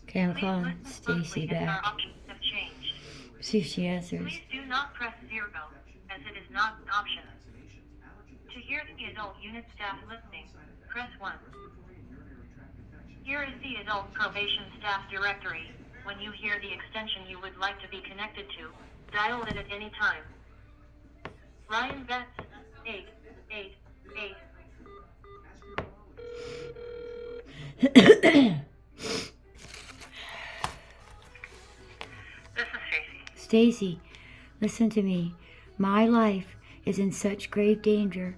Okay, I'm Please calling listen Stacy closely as our back. options have changed. See if she answers. Please do not press 0, as it is not an option. To hear the adult unit staff listing, press 1. Here is the adult probation staff directory. When you hear the extension you would like to be connected to, dial it at any time. Ryan Betts, 888. This is Stacy. Stacy, listen to me. My life is in such grave danger.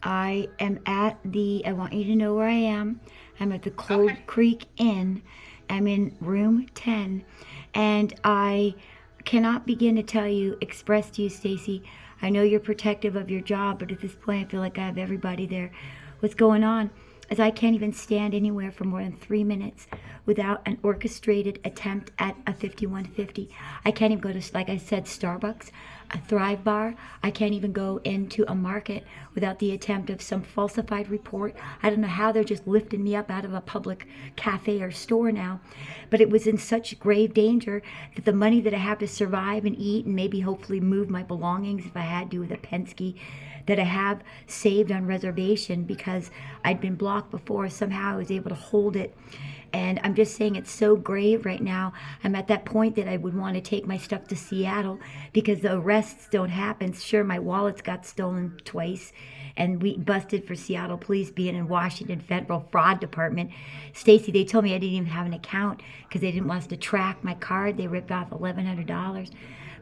I want you to know where I am. I'm at the Cold Creek Inn. I'm in room 10. And I cannot begin to tell you, express to you, Stacy. I know you're protective of your job, but at this point I feel like I have everybody there. What's going on is I can't even stand anywhere for more than 3 minutes without an orchestrated attempt at a 5150. I can't even go to, like I said, Starbucks, a Thrive Bar. I can't even go into a market without the attempt of some falsified report. I don't know how they're just lifting me up out of a public cafe or store now. But it was in such grave danger that the money that I have to survive and eat and maybe hopefully move my belongings if I had to with a Penske that I have saved on reservation because I'd been blocked before. Somehow I was able to hold it. And I'm just saying it's so grave right now. I'm at that point that I would want to take my stuff to Seattle because the arrests don't happen. Sure, my wallets got stolen twice and we busted for Seattle police being in Washington Federal Fraud Department. Stacy, they told me I didn't even have an account because they didn't want us to track my card. They ripped off $1,100.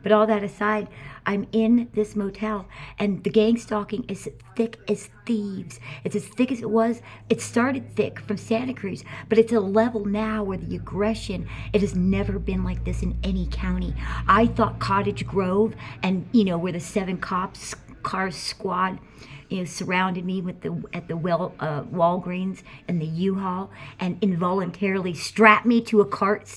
But all that aside, I'm in this motel and the gang stalking is thick as thieves. It's as thick as it was. It started thick from Santa Cruz, but it's a level now where the aggression, it has never been like this in any county. I thought Cottage Grove and, where the 7 cops cars squad surrounded me at the Walgreens and the U-Haul and involuntarily strapped me to a cot,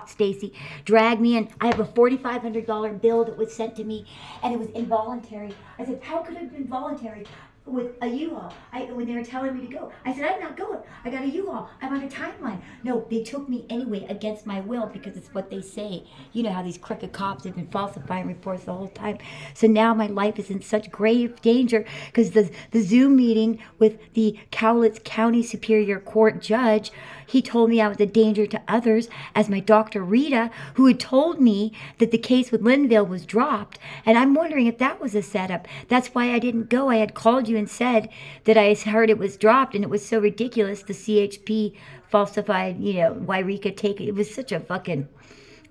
Stacy, dragged me in. I have a $4,500 bill that was sent to me, and it was involuntary. I said, how could it have been voluntary? With a U-Haul. When they were telling me to go, I said, I'm not going. I got a U-Haul. I'm on a timeline. No, they took me anyway against my will because it's what they say. You know how these crooked cops have been falsifying reports the whole time. So now my life is in such grave danger because the Zoom meeting with the Cowlitz County Superior Court judge, he told me I was a danger to others, as my doctor Rita, who had told me that the case with Linville was dropped. And I'm wondering if that was a setup. That's why I didn't go. I had called you and said that I heard it was dropped, and it was so ridiculous. The CHP falsified, Wairika take it. It was such a fucking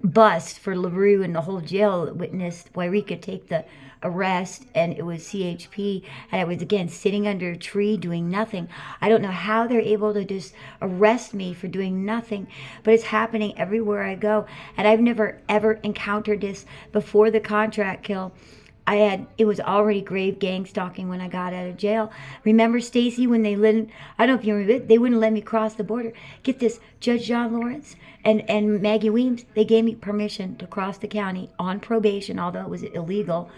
bust for LaRue and the whole jail that witnessed Wairika take the arrest, and it was CHP, and I was again sitting under a tree doing nothing. I don't know how they're able to just arrest me for doing nothing, but it's happening everywhere I go, and I've never ever encountered this before the contract kill. It was already grave gang stalking when I got out of jail. Remember, Stacy, when I don't know if you remember, they wouldn't let me cross the border. Get this, Judge John Lawrence and Maggie Weems, they gave me permission to cross the county on probation, although it was illegal.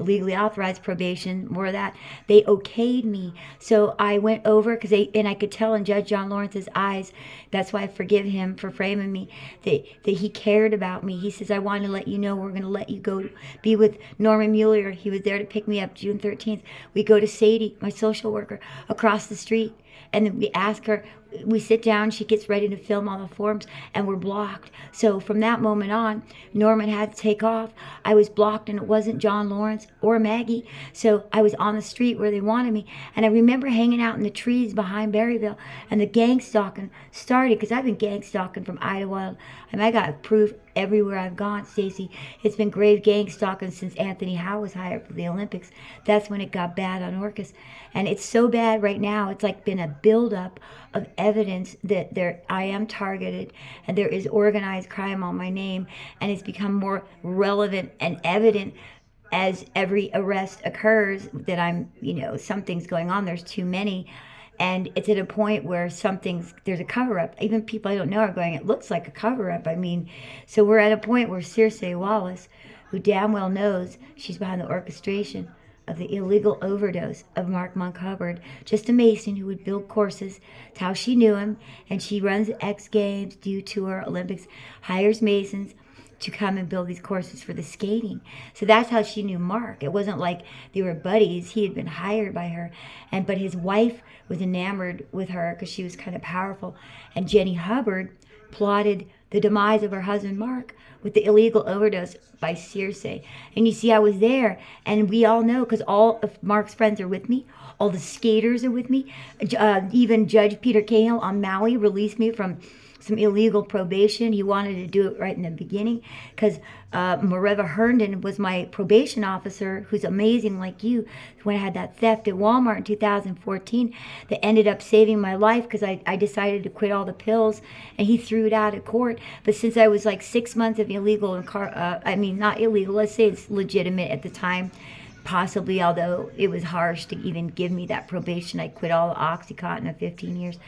Legally authorized probation, more of that. They okayed me. So I went over and I could tell in Judge John Lawrence's eyes, that's why I forgive him for framing me, that he cared about me. He says, I want to let you know we're going to let you go be with Norman Mueller. He was there to pick me up June 13th. We go to Sadie, my social worker, across the street. And we ask her, we sit down, she gets ready to film all the forms, and we're blocked. So from that moment on, Norman had to take off. I was blocked, and it wasn't John Lawrence or Maggie. So I was on the street where they wanted me. And I remember hanging out in the trees behind Berryville, and the gang stalking started, because I've been gang stalking from Idlewild. And I got proof everywhere I've gone, Stacy. It's been grave gang stalking since Anthony Howe was hired for the Olympics. That's when it got bad on Orcas. And it's so bad right now, it's like been a buildup of evidence that I am targeted and there is organized crime on my name, and it's become more relevant and evident as every arrest occurs that I'm, something's going on. There's too many. And it's at a point where there's a cover-up. Even people I don't know are going, it looks like a cover-up. I mean, so we're at a point where Circe Wallace, who damn well knows she's behind the orchestration of the illegal overdose of Mark Hubbard, just a Mason who would build courses. That's how she knew him. And she runs X Games, Do Tour, Olympics, hires Masons to come and build these courses for the skating. So that's how she knew Mark. It wasn't like they were buddies. He had been hired by her. But his wife was enamored with her because she was kind of powerful. And Jenny Hubbard plotted the demise of her husband Mark with the illegal overdose by Siskiyou. And you see, I was there, and we all know, because all of Mark's friends are with me, all the skaters are with me. Even Judge Peter Cahill on Maui released me from some illegal probation. He wanted to do it right in the beginning because Mareva Herndon was my probation officer, who's amazing like you. When I had that theft at Walmart in 2014 that ended up saving my life because I decided to quit all the pills, and he threw it out of court. But since I was like 6 months of illegal, not illegal, let's say it's legitimate at the time, possibly, although it was harsh to even give me that probation. I quit all the Oxycontin of 15 years.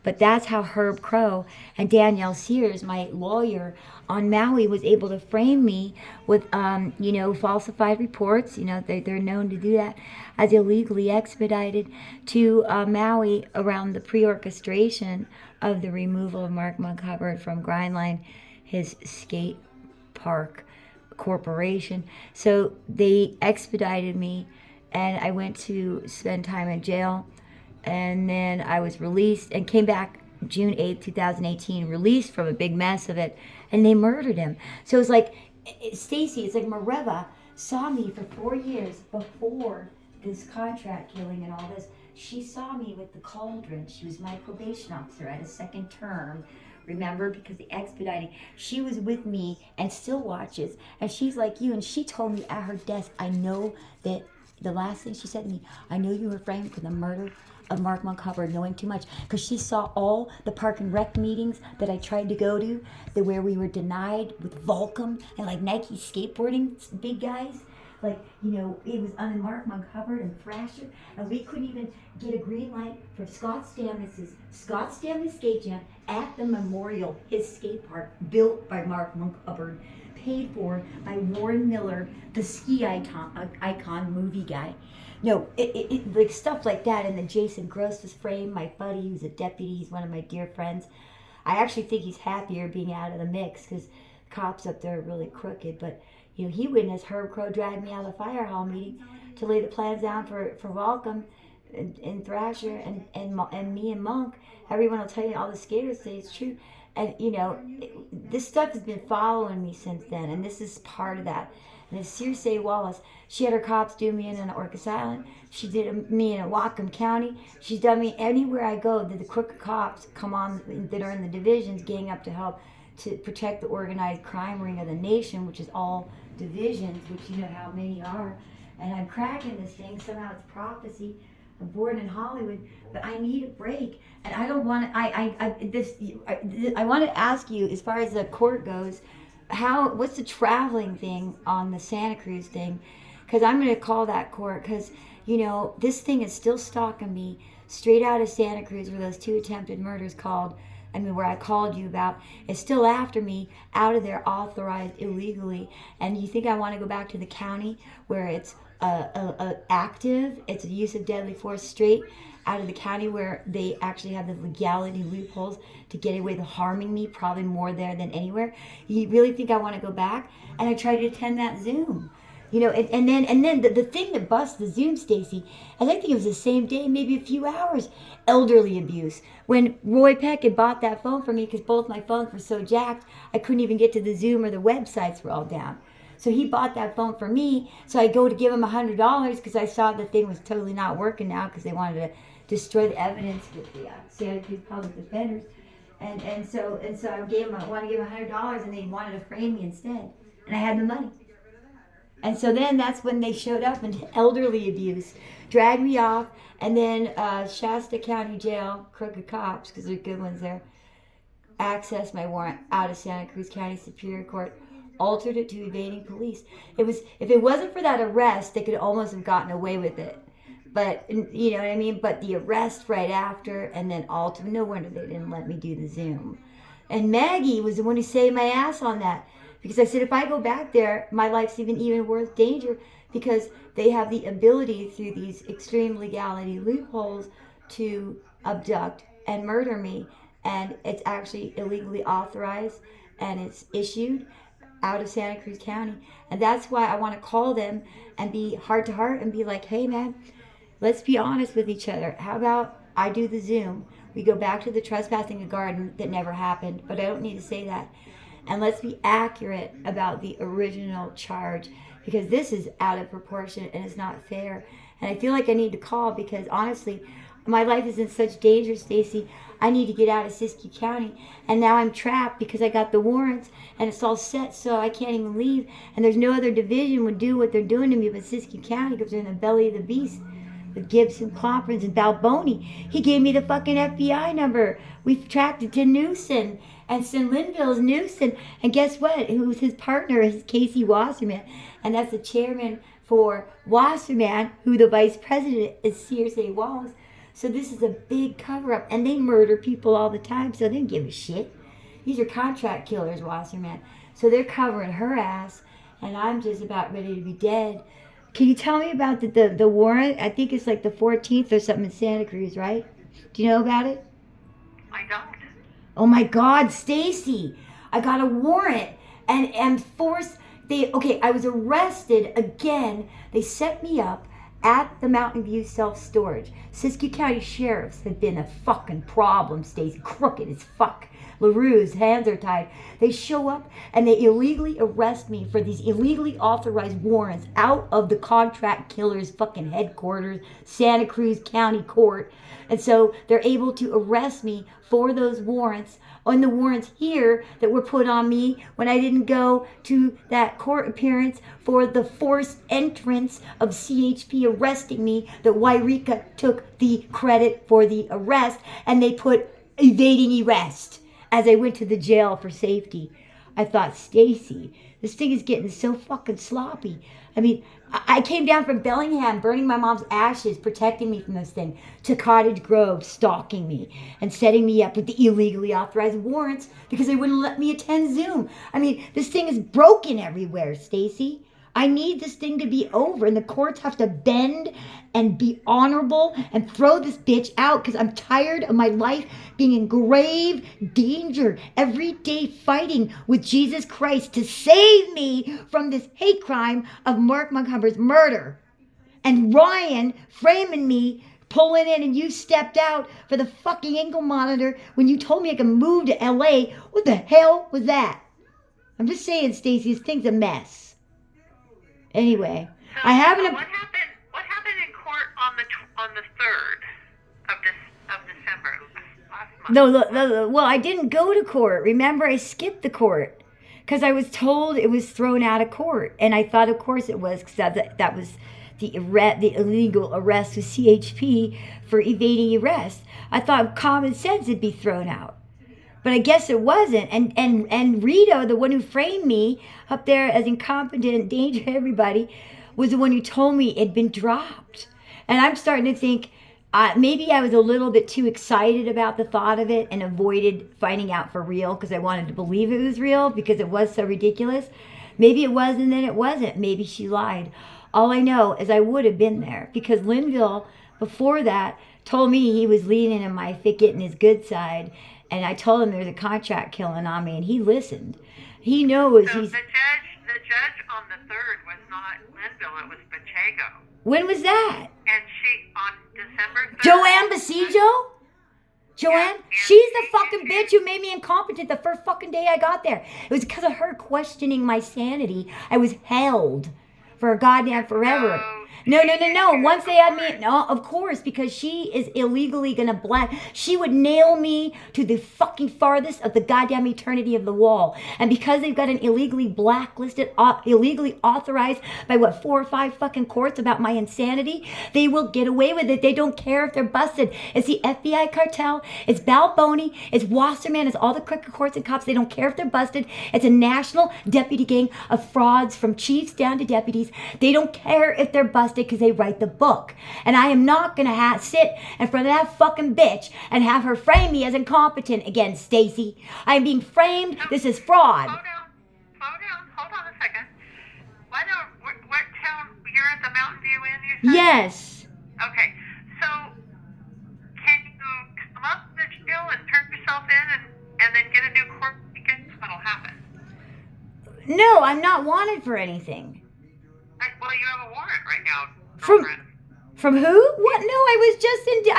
But that's how Herb Crow and Danielle Sears, my lawyer on Maui, was able to frame me with, falsified reports. They're known to do that, as illegally expedited to Maui around the pre-orchestration of the removal of Mark Hubbard from Grindline, his skate park corporation. So they expedited me, and I went to spend time in jail, and then I was released and came back June 8th, 2018, released from a big mess of it, and they murdered him. So it's like, Stacy, it's like Mareva saw me for 4 years before this contract killing and all this. She saw me with the cauldron. She was my probation officer at a second term. Remember, because the expediting, she was with me and still watches. And she's like you, and she told me at her desk, I know that the last thing she said to me, I know you were framed for the murder of Mark Hubbard, knowing too much, because she saw all the park and rec meetings that I tried to go to, where we were denied with Volcom and like Nike skateboarding big guys. Like, it was under Mark Hubbard and Thrasher, and we couldn't even get a green light for Scott Stamnus Skate Jam at the Memorial, his skate park, built by Mark Hubbard, paid for by Warren Miller, the ski icon movie guy. No, like stuff like that. And then Jason Gross was framed, my buddy, who's a deputy. He's one of my dear friends. I actually think he's happier being out of the mix because cops up there are really crooked. But he witnessed Herb Crow drag me out of the fire hall meeting to lay the plans down for Volcom and Thrasher and me and Monk. Everyone will tell you, all the skaters say it's true. And, this stuff has been following me since then, and this is part of that. And it's Circe Wallace. She had her cops do me in Orcas Island. She did me in Whatcom County. She's done me anywhere I go. The crooked cops come on that are in the divisions, gang up to help to protect the organized crime ring of the nation, which is all divisions, which you know how many are. And I'm cracking this thing. Somehow it's prophecy. I'm born in Hollywood, but I need a break. And I don't want to. I want to ask you, as far as the court goes, what's the traveling thing on the Santa Cruz thing? Because I'm going to call that court, because this thing is still stalking me straight out of Santa Cruz, where those 2 attempted murders where I called you about, is still after me out of there, authorized illegally. And you think I want to go back to the county where it's active, it's a use of deadly force, straight out of the county where they actually have the legality loopholes to get away with harming me, probably more there than anywhere? You really think I want to go back? And I tried to attend that Zoom. And then the thing that busts the Zoom, Stacy, I think it was the same day, maybe a few hours, elderly abuse. When Roy Peck had bought that phone for me, because both my phones were so jacked, I couldn't even get to the Zoom, or the websites were all down. So he bought that phone for me. So I go to give him $100 because I saw the thing was totally not working now, because they wanted to destroy the evidence with the Santa Cruz public defenders. And so I wanted to give him $100, and they wanted to frame me instead. And I had the money. And so then that's when they showed up, and elderly abuse dragged me off. And then Shasta County Jail, crooked cops, because they're good ones there, accessed my warrant out of Santa Cruz County Superior Court, altered it to evading police. If it wasn't for that arrest, they could almost have gotten away with it. But, you know what I mean? But the arrest right after, and then altered, no wonder they didn't let me do the Zoom. And Maggie was the one who saved my ass on that. Because I said, if I go back there, my life's even worth danger, because they have the ability through these extreme legality loopholes to abduct and murder me. And it's actually illegally authorized and it's issued out of Santa Cruz County. And that's why I want to call them and be heart to heart and be like, hey man, let's be honest with each other. How about I do the Zoom? We go back to the trespassing a garden that never happened, but I don't need to say that. And let's be accurate about the original charge, because this is out of proportion and it's not fair. And I feel like I need to call because honestly, my life is in such danger, Stacy. I need to get out of Siskiyou County, and now I'm trapped because I got the warrants and it's all set, so I can't even leave. And there's no other division would do what they're doing to me but Siskiyou County, because they're in the belly of the beast with Gibson, Clomprins, and Balboni. He gave me the fucking FBI number. We've tracked it to Newsom, and St. Linville's Newsom. And guess what? Who's his partner is Casey Wasserman, and that's the chairman for Wasserman, who the vice president is Searsay Wallace. So this is a big cover-up, and they murder people all the time, so they don't give a shit. These are contract killers, Wasserman. So they're covering her ass, and I'm just about ready to be dead. Can you tell me about the warrant? I think it's like the 14th or something in Santa Cruz, right? Do you know about it? I don't. Oh my God, Stacy! I got a warrant and am forced. I was arrested again. They set me up at the Mountain View self-storage. Siskiyou County sheriffs have been a fucking problem, Stacy. Crooked as fuck. LaRue's hands are tied. They show up and they illegally arrest me for these illegally authorized warrants out of the contract killer's fucking headquarters, Santa Cruz County Court. And so they're able to arrest me for those warrants, on the warrants here that were put on me when I didn't go to that court appearance for the forced entrance of CHP arresting me, that Wairika took the credit for the arrest, and they put evading arrest as I went to the jail for safety. I thought, Stacy, this thing is getting so fucking sloppy. I mean, I came down from Bellingham, burning my mom's ashes, protecting me from this thing, to Cottage Grove, stalking me and setting me up with the illegally authorized warrants because they wouldn't let me attend Zoom. I mean, this thing is broken everywhere, Stacy. I need this thing to be over, and the courts have to bend and be honorable and throw this bitch out, because I'm tired of my life being in grave danger every day, fighting with Jesus Christ to save me from this hate crime of Mark Montgomery's murder. And Ryan framing me, pulling in, and you stepped out for the fucking ankle monitor when you told me I could move to LA. What the hell was that? I'm just saying, Stacey, this thing's a mess. Anyway, So, I haven't. What happened in court on the 3rd of December last month? No, well, I didn't go to court. Remember, I skipped the court because I was told it was thrown out of court, and I thought, of course, it was, because that was the illegal arrest with CHP for evading arrest. I thought common sense would be thrown out. But I guess it wasn't. And Rito, the one who framed me up there as incompetent, danger to everybody, was the one who told me it had been dropped. And I'm starting to think maybe I was a little bit too excited about the thought of it and avoided finding out for real because I wanted to believe it was real because it was so ridiculous. Maybe it was, and then it wasn't. Maybe she lied. All I know is I would have been there, because Linville, before that, told me he was leaning in my getting his good side. And I told him there was a contract killing on me, and he listened. He knows So he's... the judge on the 3rd was not Linville, it was Pacheco. When was that? And she, on December 3rd... Joanne Basijo? Joanne? Yeah, She's the fucking bitch who made me incompetent the first fucking day I got there. It was because of her questioning my sanity. I was held for a goddamn forever. No. Once they had me, no, of course, because she is illegally gonna she would nail me to the fucking farthest of the goddamn eternity of the wall. And because they've got an illegally blacklisted, illegally authorized by 4 or 5 fucking courts about my insanity, they will get away with it. They don't care if they're busted. It's the FBI cartel, it's Balboni, it's Wasserman, it's all the crooked courts and cops. They don't care if they're busted. It's a national deputy gang of frauds from chiefs down to deputies. They don't care if they're busted because they write the book. And I am not going to sit in front of that fucking bitch and have her frame me as incompetent again, Stacy. I am being framed. This is fraud. Hold on a second. What town? You're at the Mountain View Inn, you said? Yes. Okay. So, can you come up to the jail and turn yourself in and then get a new court ticket? What'll happen? No, I'm not wanted for anything. Well, you have a warrant right now, From girlfriend. from who? What? No, I was just in jail.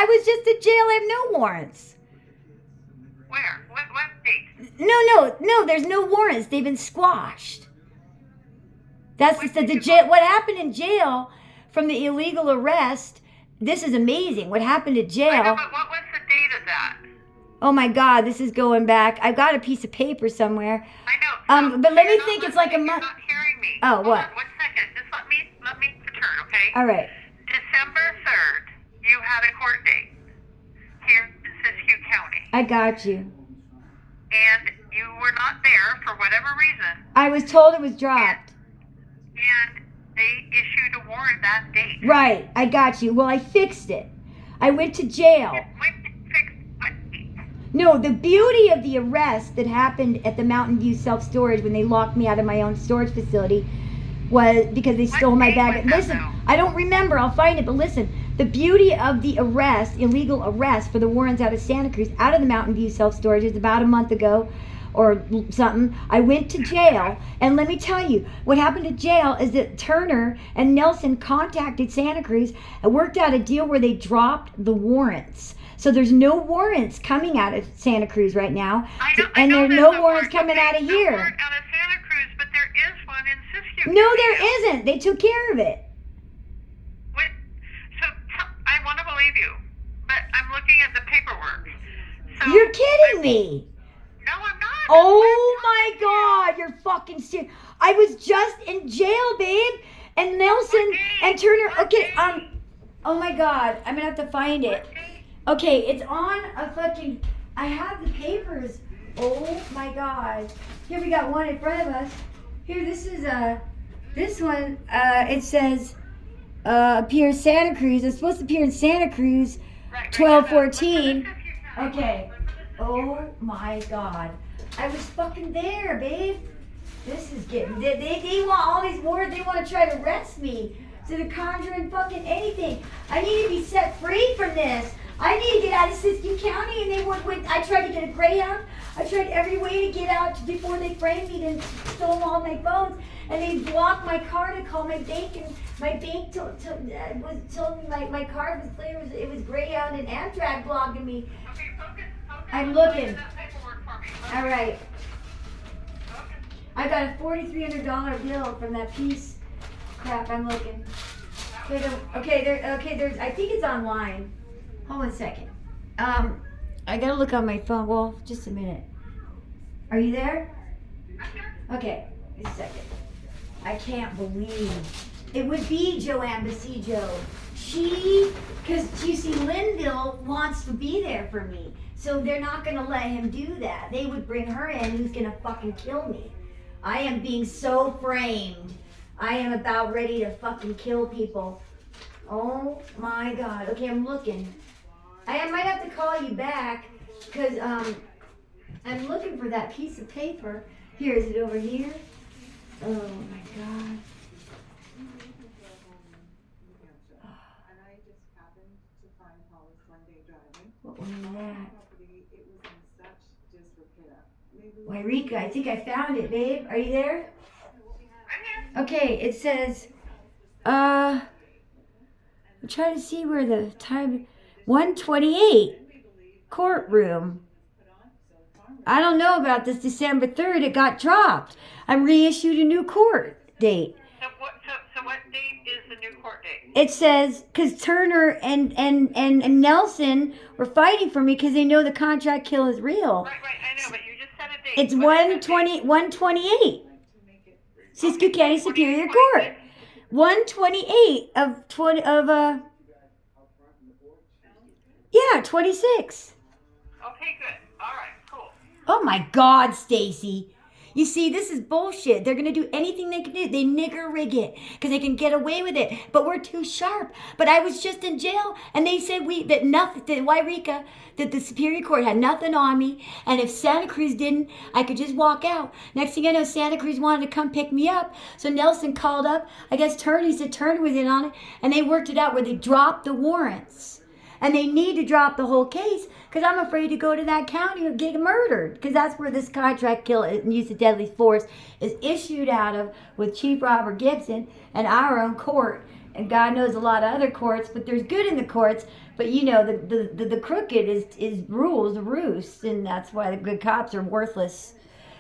I have no warrants. Where? What date? No. There's no warrants. They've been squashed. That's the jail. What happened in jail from the illegal arrest? This is amazing. What happened at jail? I know, but what was the date of that? Oh my God, this is going back. I've got a piece of paper somewhere. I know. But let me You're think. not It's like a listening. month. You're not hearing me. Oh, Hold what? on 1 second. Just let me return, okay? All right. December 3rd, you had a court date here in Siskiyou County, I got you. and you were not there for whatever reason, I was told it was dropped. and they issued a warrant that date. Right. I got you. Well, I fixed it. I went to jail. When did you fix what date? No, the beauty of the arrest that happened at the Mountain View self-storage when they locked me out of my own storage facility was because they stole my date bag. was that, Listen, though? I don't remember. I'll find it. But listen, the beauty of the arrest, illegal arrest for the Warrens out of Santa Cruz, out of the Mountain View self-storage, is about a month ago or something. I went to jail, and let me tell you, what happened at jail is that Turner and Nelson contacted Santa Cruz and worked out a deal where they dropped the warrants. So there's no warrants coming out of Santa Cruz right now, I know there are there's no a warrants warrant, coming okay, out of no here. warrant out of Santa Cruz, but there is one in Siskiyou. No, County there now. isn't. They took care of it. What? So I want to believe you, but I'm looking at the paperwork. So You're kidding me. No, I'm not. Oh my God, you're fucking serious. I was just in jail, babe. And Nelson and Turner. Okay, oh my God, I'm gonna have to find it. Okay, it's on a fucking. I have the papers. Oh my God. Here we got one in front of us. Here, this is this one. It says appear Santa Cruz. It's supposed to appear in Santa Cruz, 12/14. Okay. Oh my God. I was fucking there, babe. This is getting. They want all these warrants. They want to try to arrest me. So they're conjuring fucking anything. I need to be set free from this. I need to get out of Siskiyou County, and they would. I tried to get a Greyhound. I tried every way to get out before they framed me and stole all my phones. And they blocked my card to call my bank, and my bank told me my card was clear. It was Greyhound and Amtrak blocking me. Okay, focus I'm on looking. that paperwork for me. All right. Focus. I got a $4,300 bill from that piece. Crap, I'm looking. There's. I think it's online. Hold on a second. I gotta look on my phone. Well, just a minute. Are you there? Okay, just a second. I can't believe it would be Joanne Basijo. Because you see, Linville wants to be there for me, so they're not gonna let him do that. They would bring her in, who's gonna fucking kill me. I am being so framed. I am about ready to fucking kill people. Oh my God. Okay, I'm looking. I might have to call you back because I'm looking for that piece of paper. Here, is it over here? Oh my God. And I just happened to find Hollis one day driving. What was that? Property, it was in such disrepair. Wairika, I think I found it, babe. Are you there? Okay, it says, I'm trying to see where the time, 128, courtroom. I don't know about this December 3rd, it got dropped. I'm reissued a new court date. So what date is the new court date? It says, because Turner and Nelson were fighting for me because they know the contract kill is real. Right, I know, but you just said a date. It's What is that date? 128. Siskiyou County Superior Court. 128 of 26. Okay, good. All right, cool. Oh my God, Stacy. You see, this is bullshit. They're going to do anything they can do. They nigger rig it because they can get away with it. But we're too sharp. But I was just in jail and they said that nothing, that Wairika, that the Superior Court had nothing on me. And if Santa Cruz didn't, I could just walk out. Next thing I know, Santa Cruz wanted to come pick me up. So Nelson called up. I guess Turney said Turner was in on it. And they worked it out where they dropped the warrants. And they need to drop the whole case because I'm afraid to go to that county or get murdered because that's where this contract kill and use of deadly force is issued out of with Chief Robert Gibson and our own court. And God knows a lot of other courts, but there's good in the courts. But you know, the crooked is rules the roost, and that's why the good cops are worthless.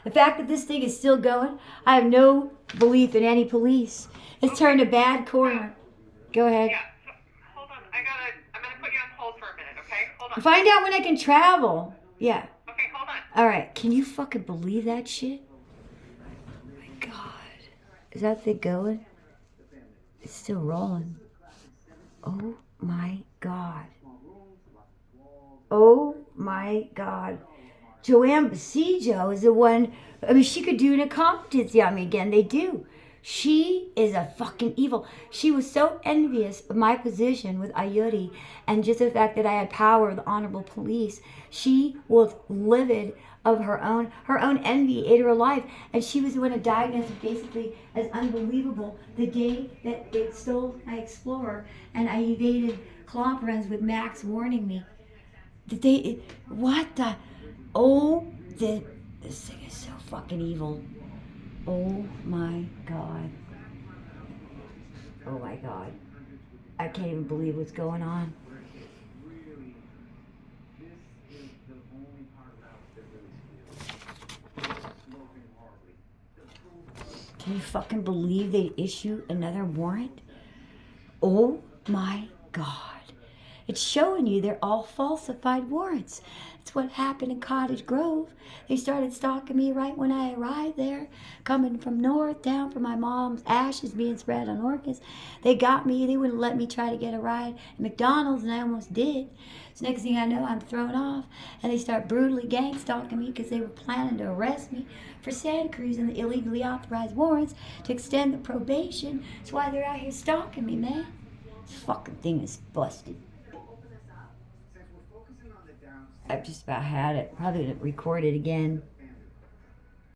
The fact that this thing is still going, I have no belief in any police. It's turned a bad corner. Go ahead. Yeah. So, hold on. I'm gonna put you on hold for a minute, okay? Hold on. Find out when I can travel. Yeah. Okay, hold on. All right. Can you fucking believe that shit? Oh my God. Is that thing going? It's still rolling. Oh my God. Oh my God. Joanne Basijo is the one. I mean, she could do an incompetency on me again. They do. She is a fucking evil. She was so envious of my position with Ayuri and just the fact that I had power of the honorable police. She was livid of her own envy ate her life, and she was the one who diagnosed it basically as unbelievable the day that they stole my Explorer and I evaded clomp runs with Max warning me. Did they? What the? This thing is so fucking evil. Oh my God. Oh my God. I can't even believe what's going on. Can you fucking believe they issue another warrant? Oh my God. It's showing you they're all falsified warrants. That's what happened in Cottage Grove. They started stalking me right when I arrived there, coming from north down for my mom's ashes being spread on orchids. They got me. They wouldn't let me try to get a ride at McDonald's, and I almost did. So next thing I know, I'm thrown off, and they start brutally gang stalking me because they were planning to arrest me for Santa Cruz and the illegally authorized warrants to extend the probation. That's why they're out here stalking me, man. This fucking thing is busted. I've just about had it. Probably gonna record it again.